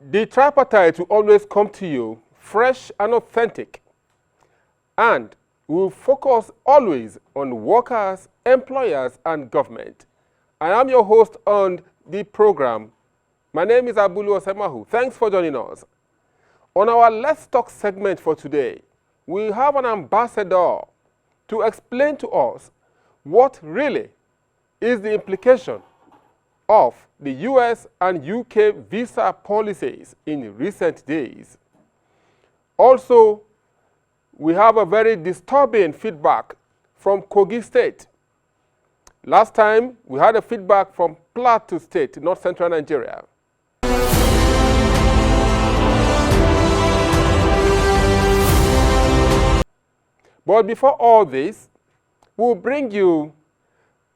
The tripartite will always come to you fresh and authentic, and will focus always on workers, employers, and government. I am your host on the program. My name is Abulu Osemahu. Thanks for joining us. On our Let's Talk segment for today, we have an ambassador to explain to us what really is the implication of the US and UK visa policies in recent days. Also, we have a very disturbing feedback from Kogi State. Last time, we had a feedback from Plateau State, North Central Nigeria. But before all this, we'll bring you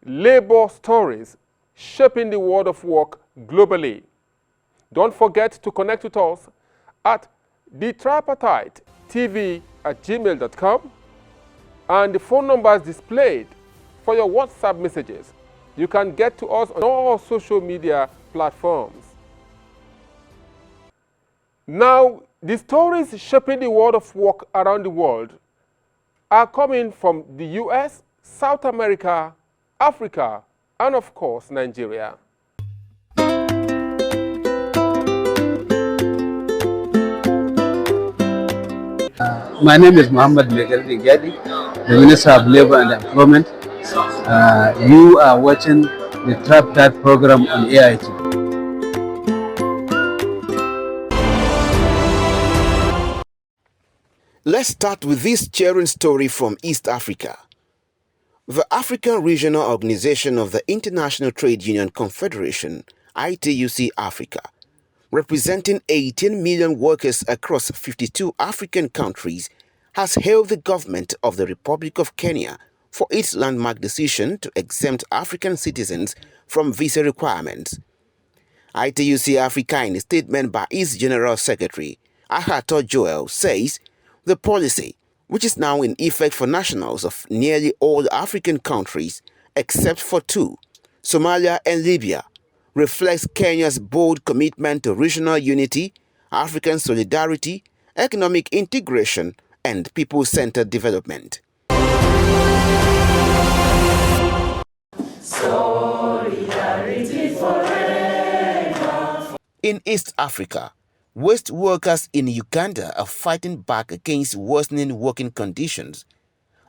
labor stories shaping the world of work globally. Don't forget to connect with us at thetripartite.tv@gmail.com, and the phone numbers displayed for your WhatsApp messages. You can get to us on all social media platforms. Now, the stories shaping the world of work around the world are coming from the US, South America, Africa, and of course, Nigeria. My name is Mohammed Megardi Gadi, the Minister of Labor and Employment. You are watching the Tripartite program on AIT. Let's start with this cheering story from East Africa. The African Regional Organization of the International Trade Union Confederation, ITUC Africa, representing 18 million workers across 52 African countries, has hailed the government of the Republic of Kenya for its landmark decision to exempt African citizens from visa requirements. ITUC Africa, in a statement by its General Secretary, Ahato Joel, says the policy, which is now in effect for nationals of nearly all African countries except for two, Somalia and Libya, reflects Kenya's bold commitment to regional unity, African solidarity, economic integration, and people-centered development. Solidarity forever. In East Africa, waste workers in Uganda are fighting back against worsening working conditions.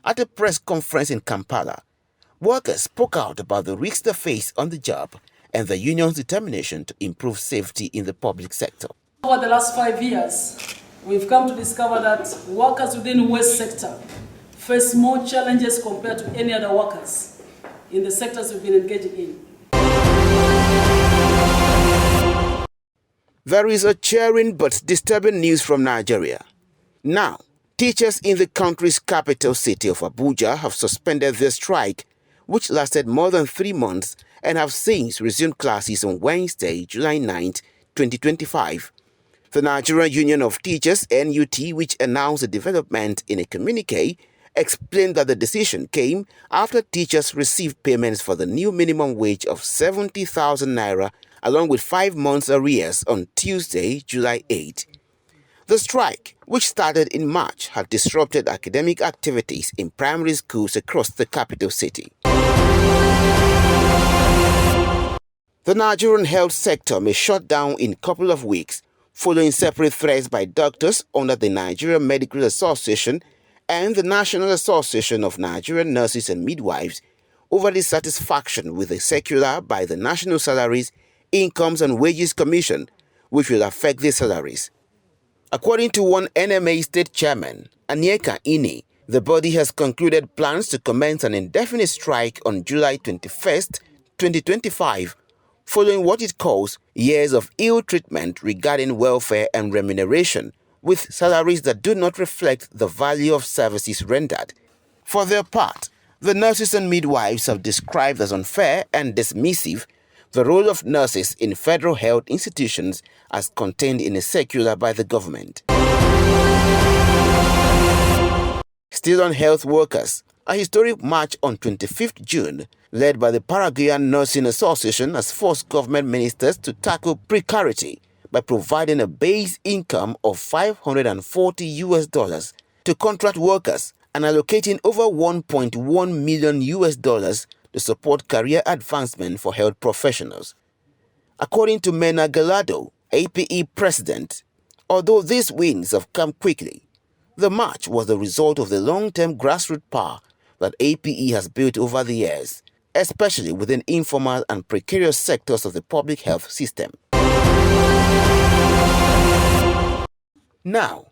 At a press conference in Kampala, workers spoke out about the risks they face on the job and the union's determination to improve safety in the public sector. Over the last 5 years, we've come to discover that workers within the waste sector face more challenges compared to any other workers in the sectors we've been engaging in. There is a cheering but disturbing news from Nigeria. Now, teachers in the country's capital city of Abuja have suspended their strike, which lasted more than 3 months, and have since resumed classes on Wednesday, July 9, 2025. The Nigerian Union of Teachers, NUT, which announced the development in a communique, explained that the decision came after teachers received payments for the new minimum wage of 70,000 naira along with 5 months arrears on Tuesday, July 8. The strike, which started in March, had disrupted academic activities in primary schools across the capital city. The Nigerian health sector may shut down in a couple of weeks, following separate threats by doctors under the Nigerian Medical Association and the National Association of Nigerian Nurses and Midwives over dissatisfaction with the circular by the National Salaries, Incomes and Wages Commission, which will affect their salaries. According to one NMA state chairman, Anyeka Ini, the body has concluded plans to commence an indefinite strike on July 21st, 2025, following what it calls years of ill treatment regarding welfare and remuneration, with salaries that do not reflect the value of services rendered. For their part, the nurses and midwives have described as unfair and dismissive the role of nurses in federal health institutions as contained in a circular by the government. Still on health workers, a historic march on 25th June, led by the Paraguayan Nursing Association, has forced government ministers to tackle precarity by providing a base income of $540 to contract workers and allocating over $1.1 million to support career advancement for health professionals. According to Mena Gallardo, APE president, although these wins have come quickly, the march was the result of the long-term grassroots power that APE has built over the years, especially within informal and precarious sectors of the public health system. Now,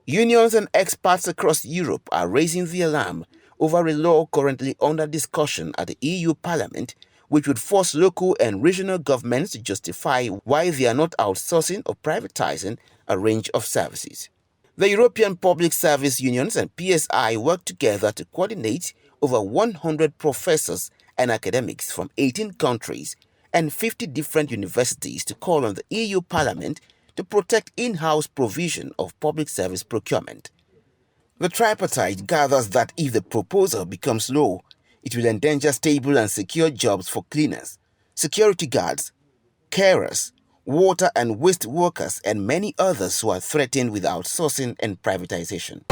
unions and experts across Europe are raising the alarm over a law currently under discussion at the EU Parliament, which would force local and regional governments to justify why they are not outsourcing or privatizing a range of services. The European Public Service Unions and PSI work together to coordinate over 100 professors and academics from 18 countries and 50 different universities to call on the EU Parliament to protect in-house provision of public service procurement. The Tripartite gathers that if the proposal becomes law, it will endanger stable and secure jobs for cleaners, security guards, carers, water and waste workers, and many others who are threatened with outsourcing and privatization.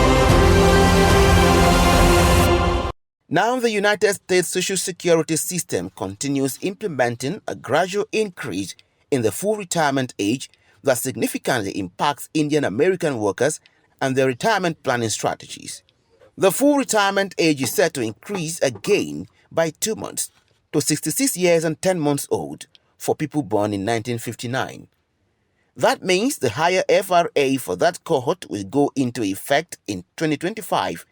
Now, the United States Social Security system continues implementing a gradual increase in the full retirement age that significantly impacts Indian American workers and their retirement planning strategies. The full retirement age is set to increase again by 2 months to 66 years and 10 months old for people born in 1959. That means the higher FRA for that cohort will go into effect in 2025,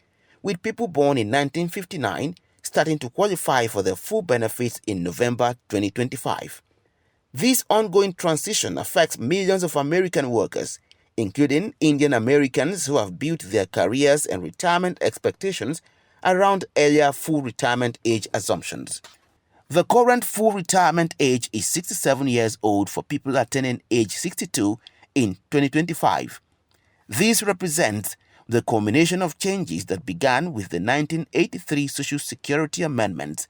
with people born in 1959 starting to qualify for the full benefits in November 2025. This ongoing transition affects millions of American workers, including Indian Americans who have built their careers and retirement expectations around earlier full retirement age assumptions. The current full retirement age is 67 years old for people attaining age 62 in 2025. This represents the culmination of changes that began with the 1983 Social Security Amendments,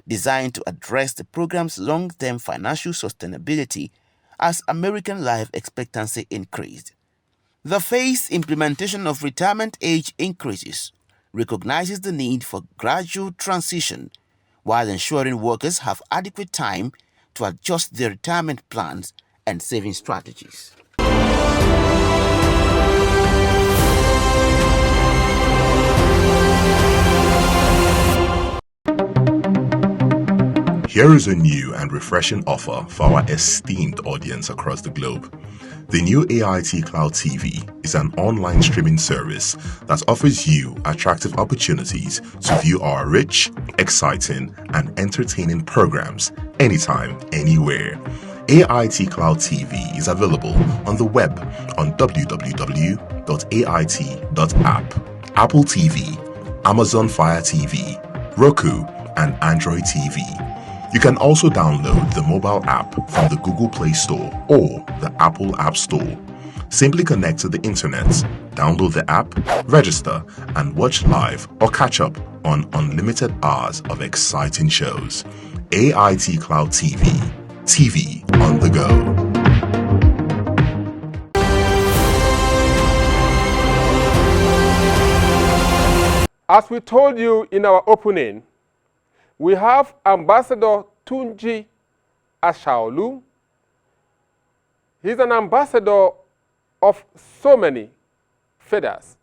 designed to address the program's long-term financial sustainability as American life expectancy increased. The phased implementation of retirement age increases recognizes the need for gradual transition while ensuring workers have adequate time to adjust their retirement plans and saving strategies. Here is a new and refreshing offer for our esteemed audience across the globe. The new AIT Cloud TV is an online streaming service that offers you attractive opportunities to view our rich, exciting, and entertaining programs anytime, anywhere. AIT Cloud TV is available on the web on www.ait.app, Apple TV, Amazon Fire TV, Roku, and Android TV. You can also download the mobile app from the Google Play Store or the Apple App Store. Simply connect to the internet, download the app, register, and watch live or catch up on unlimited hours of exciting shows. AIT Cloud TV. TV on the go. As we told you in our opening, we have Ambassador Tunji Ashaolu. He's an ambassador of so many feathers.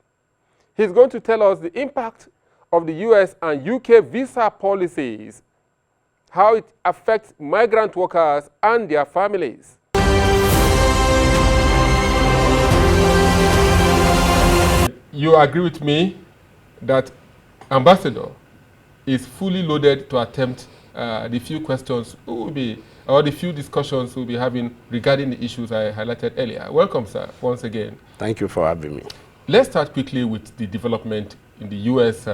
He's going to tell us the impact of the US and UK visa policies, how it affects migrant workers and their families. You agree with me that Ambassador is fully loaded to attempt the few questions we'll be, or the few discussions we'll be having regarding the issues I highlighted earlier. Welcome, sir, once again. Thank you for having me. Let's start quickly with the development in the U.S.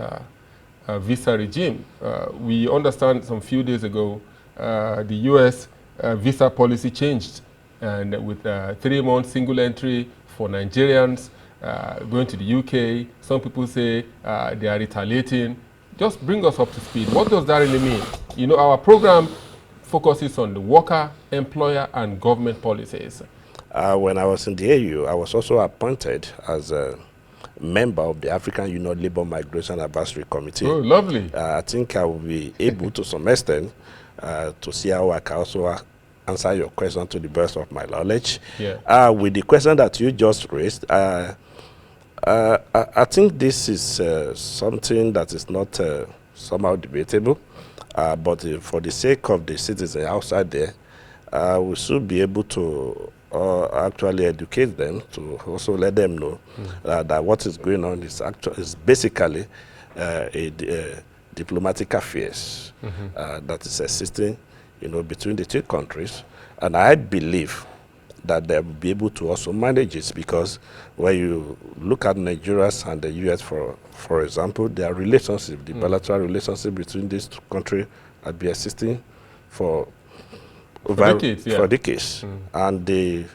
Visa regime. We understand some few days ago the U.S. visa policy changed, and with 3 months single entry for Nigerians going to the UK. Some people say they are retaliating. Just bring us up to speed. What does that really mean? You know, our program focuses on the worker, employer, and government policies. When I was in the AU, I was also appointed as a member of the African Union Labour Migration Advisory Committee. Oh, lovely. I think I will be able to some extent to see how I can also answer your question to the best of my knowledge. Yeah. With the question that you just raised, I think this is something that is not somehow debatable, but for the sake of the citizens outside there, we should be able to actually educate them, to also let them know that what is going on is basically diplomatic affairs that is existing, between the two countries. And I believe that they will be able to also manage it, because when you look at Nigeria and the U.S., for example, their relationship, the bilateral relationship between these two countries have been existing for decades, yeah. And the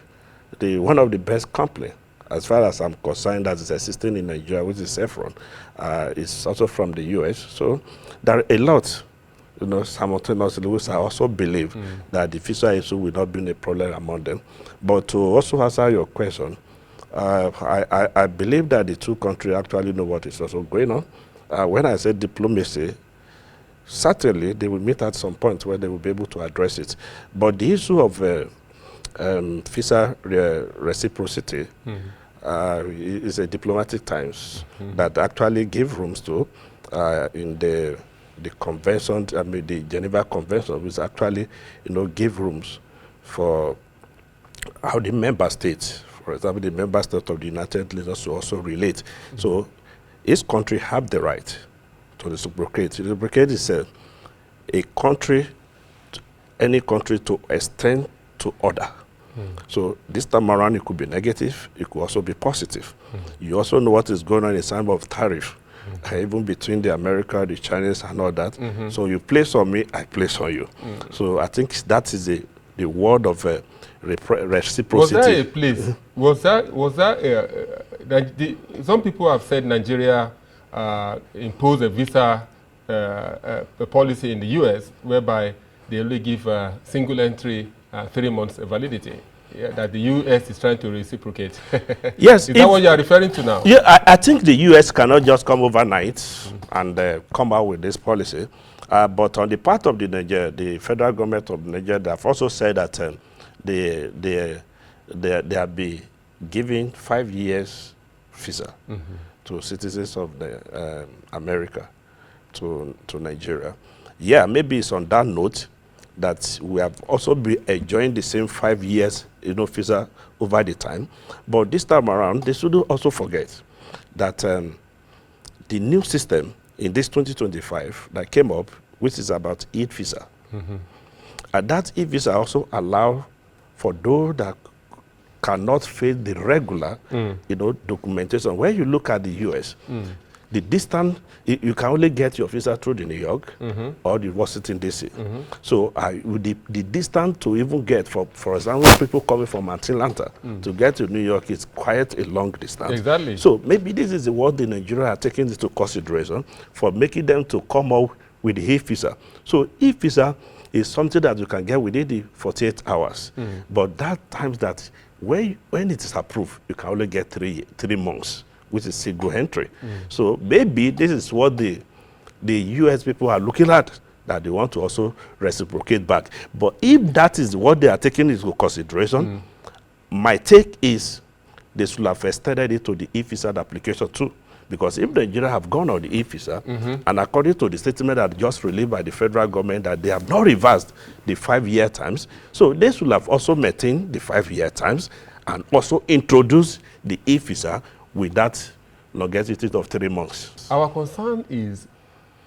one of the best company, as far as I'm concerned, that is existing in Nigeria, which is Saffron, is also from the U.S. So there are a lot, simultaneously, which I also believe that the visa issue will not be a problem among them. But to also answer your question, I believe that the two countries actually know what is also going on. When I say diplomacy, certainly they will meet at some point where they will be able to address it. But the issue of visa reciprocity is a diplomatic times that actually give rooms to in the convention, the Geneva Convention, which actually, give rooms for how the member states, for example, the member state of the United Nations, to also relate. So each country have the right to reciprocate. Reciprocate is a country, any country, to extend to other. So this time around, it could be negative, it could also be positive. You also know what is going on in terms of tariff, even between the America, the Chinese, and all that. So you place on me, I place on you. So I think that is the word of reciprocity. Was there a place? Was that some people have said Nigeria imposed a visa a policy in the U.S. whereby they only give single entry 3 months validity, that the U.S. is trying to reciprocate. Yes. Is that what you are referring to now? Yeah, I think the U.S. cannot just come overnight and come out with this policy. But on the part of the federal government of Nigeria, they have also said that they have been giving 5 years visa to citizens of America to Nigeria. Yeah, maybe it's on that note that we have also been enjoying the same 5 years, visa over the time. But this time around, they should also forget that the new system in this 2025 that came up, which is about e-visa, and that e-visa also allow for those that cannot face the regular, documentation. When you look at the U.S., the distance, you can only get your visa through the New York or the Washington, D.C. So the distance to even get, for example, people coming from Atlanta to get to New York is quite a long distance. Exactly. So maybe this is what the Nigeria are taking into consideration for making them to come out with the e-visa. So e-visa is something that you can get within the 48 hours. But that times that when it is approved, you can only get 3 months, which is single entry. So maybe this is what the U.S. people are looking at, that they want to also reciprocate back. But if that is what they are taking into consideration, my take is they should have extended it to the e-visa application too. Because if Nigeria have gone on the e-visa, and according to the statement that just released by the federal government, that they have not reversed the 5-year times, so they should have also maintained the 5-year times and also introduced the e-visa with that longevity of 3 months. Our concern is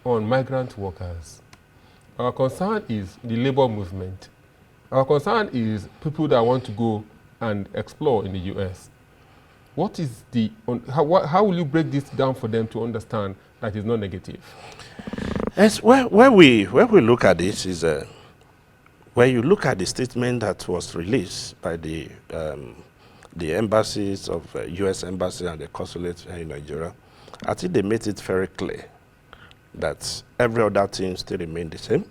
on migrant workers. Our concern is the labor movement. Our concern is people that want to go and explore in the U.S. What is how will you break this down for them to understand that it's not negative? Yes, when we look at this, is when you look at the statement that was released by the embassies of U.S. Embassy and the consulate in Nigeria, I think they made it very clear that every other thing still remain the same.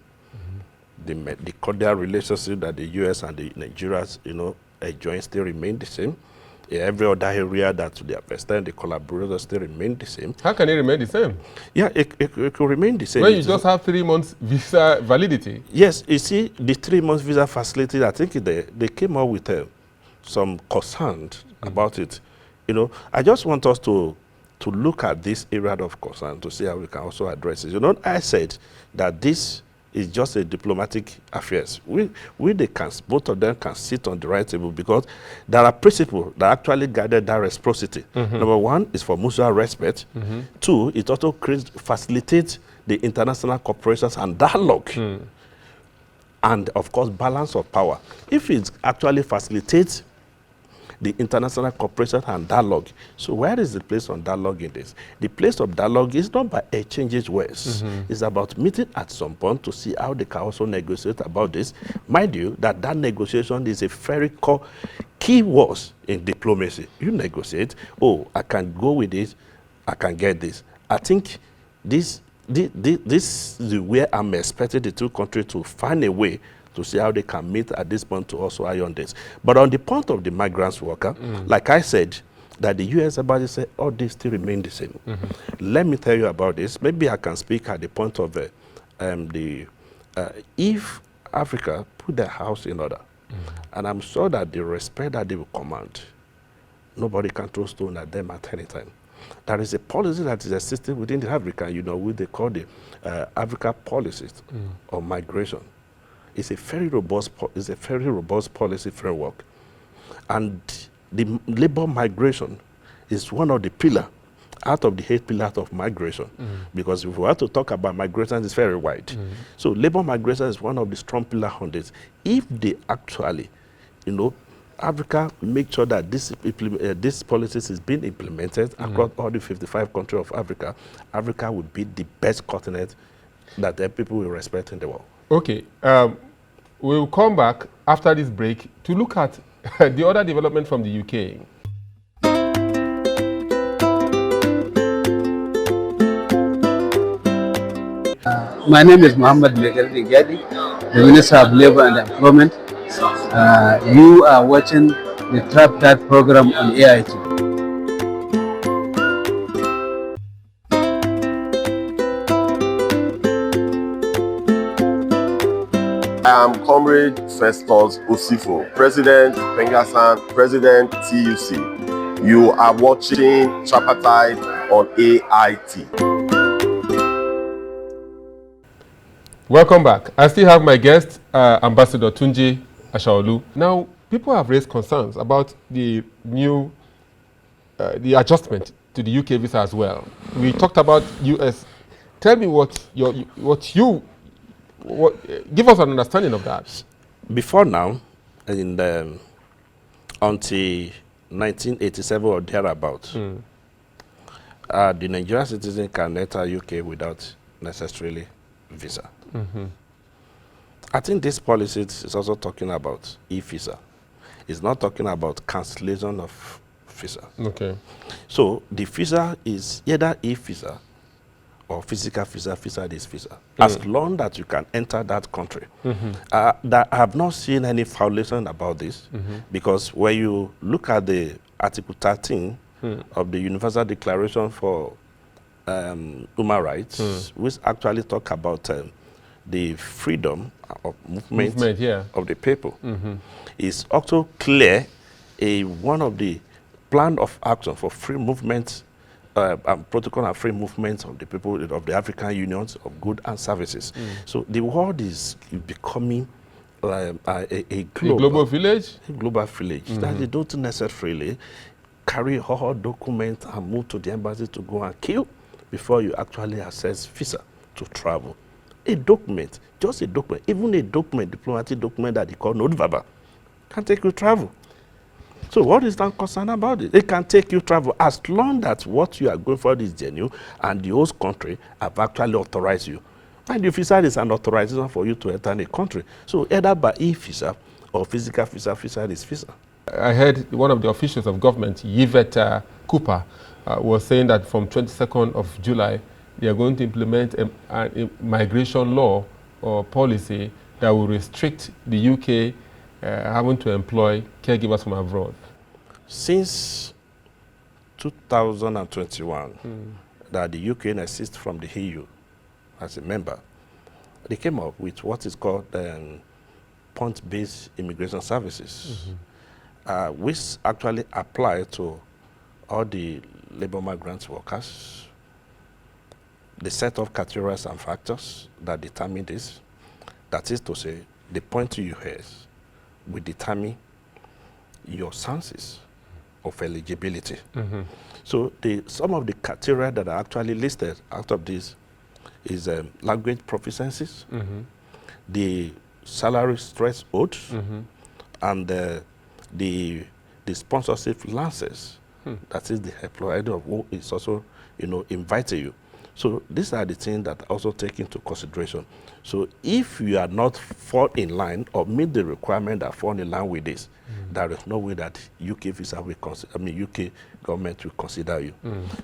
The cordial relationship that the U.S. and the Nigerians, enjoying still remain the same. Every other area that to the extent the collaborators still remain the same. How can it remain the same? Yeah, it could remain the same. When you just have 3 months visa validity. Yes, you see, the 3 months visa facility, I think they came up with some concern about it. You know, I just want us to look at this area of concern to see how we can also address it. You know, I said that this is just a diplomatic affairs. They can, both of them can sit on the right table because there are principles that actually guided that reciprocity. Number one is for mutual respect. Two, it also facilitates the international cooperations and dialogue. And of course, balance of power. If it actually facilitates the international cooperation and dialogue. So where is the place on dialogue in this? The place of dialogue is not by exchanging words. It's about meeting at some point to see how they can also negotiate about this. Mind you, that negotiation is a very key word in diplomacy. You negotiate, oh, I can go with this, I can get this. I think this is where I'm expecting the two countries to find a way to see how they can meet at this point to also iron this. But on the point of the migrants worker, like I said, that the U.S. embassy said, all this still remain the same. Let me tell you about this. Maybe I can speak at the point of if Africa put their house in order, and I'm sure that the respect that they will command, nobody can throw stone at them at any time. There is a policy that is existing within the Africa, you know, what they call the Africa policies of migration. It's a very robust policy framework, and the labor migration is one of the pillars out of the 8 pillars of migration. Because if we want to talk about migration, it's very wide. So labor migration is one of the strong pillars on this. If they actually, you know, Africa make sure that this policies is being implemented across all the 55 countries of Africa, Africa would be the best continent that the people will respect in the world. Okay. We'll come back after this break to look at the other development from the UK. My name is Mohammed Megardi Gadi, the Minister of Labour and Employment. You are watching the Tripartite program on ITUC. I am Comrade Festus Osifo, President Pengasan, President TUC. You are watching Tripartite on AIT. Welcome back. I still have my guest, Ambassador Tunji Ashaolu. Now, people have raised concerns about the new, the adjustment to the UK visa as well. We talked about US. Tell me give us an understanding of that. Before now, until 1987 or thereabouts, the Nigerian citizen can enter UK without necessarily visa. I think this policy is also talking about e-visa. It's not talking about cancellation of visa. Okay. So the visa is either e-visa or physical visa, is visa. As long that you can enter that country. I have not seen any violation about this, because when you look at the Article 13 of the Universal Declaration for Human Rights, which actually talk about the freedom of movement of the people, is also clear one of the plan of action for free movement protocol and free movement of the people of the African unions of goods and services. So the world is becoming a global village. A global village that you don't necessarily carry all documents and move to the embassy to go and queue before you actually access visa to travel. A document, just a document, even a document, diplomatic document that they call note verbal, can take you travel. So what is that concern about it? It can take you travel as long as what you are going for is genuine and the host country have actually authorized you. And the visa is an authorization for you to enter a country. So either by e-visa or physical visa, visa is visa. I heard one of the officials of government, Yvette Cooper, was saying that from 22nd of July, they are going to implement a migration law or policy that will restrict the UK having to employ caregivers from abroad? Since 2021, that the UK exists from the EU as a member, they came up with what is called point-based immigration services, which actually apply to all the labor migrant workers. They set of criteria and factors that determine this. That is to say, the point you have will determine your chances of eligibility. So some of the criteria that are actually listed out of this is language proficiencies, the salary stress odds, and the sponsorship lances. That is the employer who is also, inviting you. So these are the things that also take into consideration. So if you are not fall in line or meet the requirement that fall in line with this, there is no way that UK visa will UK government will consider you.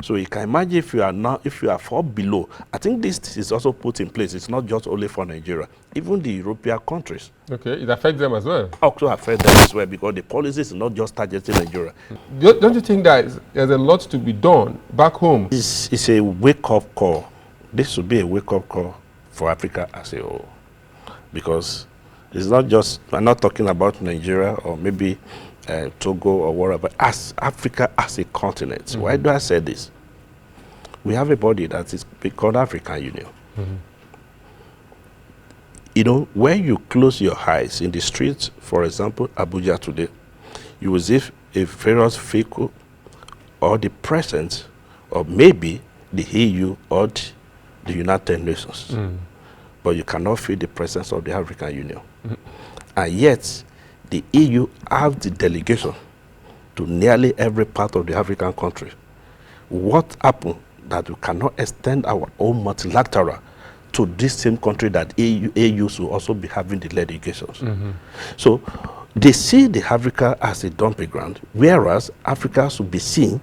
So you can imagine if you are fall below. I think this is also put in place. It's not just only for Nigeria, even the European countries. Okay, it affects them as well. Also affect them as well because the policy is not just targeting Nigeria. Don't you think that there's a lot to be done back home? It's a wake-up call. This should be a wake-up call for Africa as a whole, because it's not just, I'm not talking about Nigeria or maybe Togo or wherever, as Africa as a continent. Why do I say this? We have a body that is called African Union. When you close your eyes in the streets, for example, Abuja today, you will see a various vehicle or the presence or maybe the EU or the United Nations. But you cannot feel the presence of the African Union. And yet, the EU have the delegation to nearly every part of the African country. What happened that we cannot extend our own multilateral to this same country that AU should also be having the delegations? So they see the Africa as a dumping ground, whereas Africa should be seen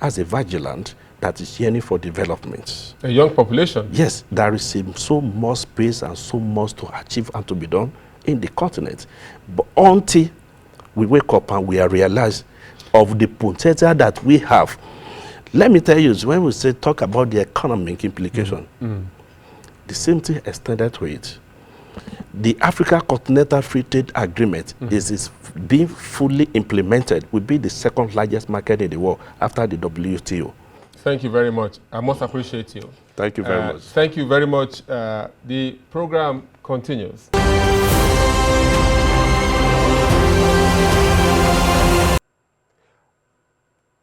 as a vigilant that is yearning for development. A young population. Yes, there is so much space and so much to achieve and to be done in the continent. But until we wake up and we realize of the potential that we have, let me tell you, when we talk about the economic implication, the same thing extended to it. The Africa Continental Free Trade Agreement is being fully implemented, will be the second largest market in the world after the WTO. Thank you very much. I must appreciate you. Thank you very much. Thank you very much. The program continues.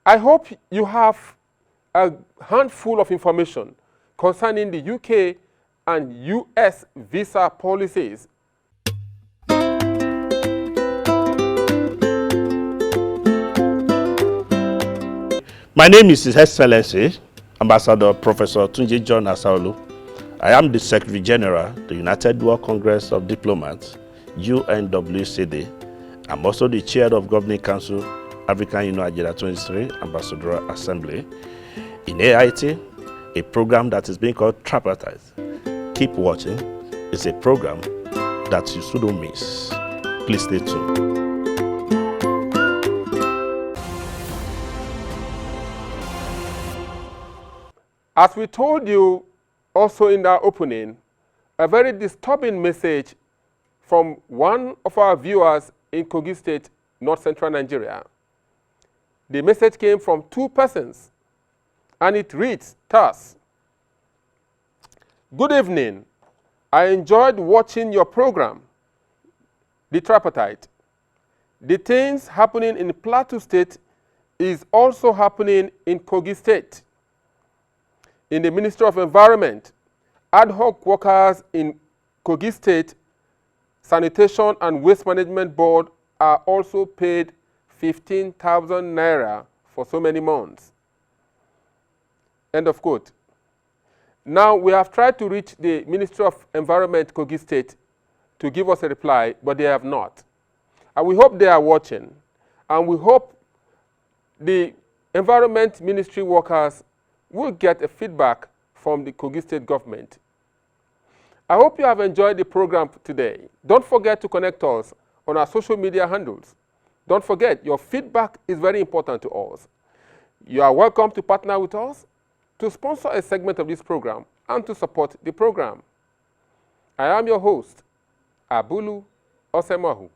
I hope you have a handful of information concerning the UK and US visa policies. My name is His Excellency, Ambassador Professor Tunji John Asaolu. I am the Secretary General, the United World Congress of Diplomats, UNWCD. I'm also the Chair of Governing Council, African Union Agenda 23, Ambassadorial Assembly. In AIT, a program that is being called Tripartite. Keep watching. It's a program that you shouldn't miss. Please stay tuned. As we told you also in our opening, a very disturbing message from one of our viewers in Kogi State, North Central Nigeria. The message came from two persons, and it reads thus: Good evening. I enjoyed watching your program, The Tripartite. The things happening in Plateau State is also happening in Kogi State. In the Ministry of Environment, ad hoc workers in Kogi State Sanitation and Waste Management Board are also paid 15,000 naira for so many months. End of quote. Now, we have tried to reach the Ministry of Environment, Kogi State, to give us a reply, but they have not. And we hope they are watching. And we hope the Environment Ministry workers will get a feedback from the Kogi State government. I hope you have enjoyed the program today. Don't forget to connect us on our social media handles. Don't forget, your feedback is very important to us. You are welcome to partner with us, to sponsor a segment of this program, and to support the program. I am your host, Abulu Osemahu.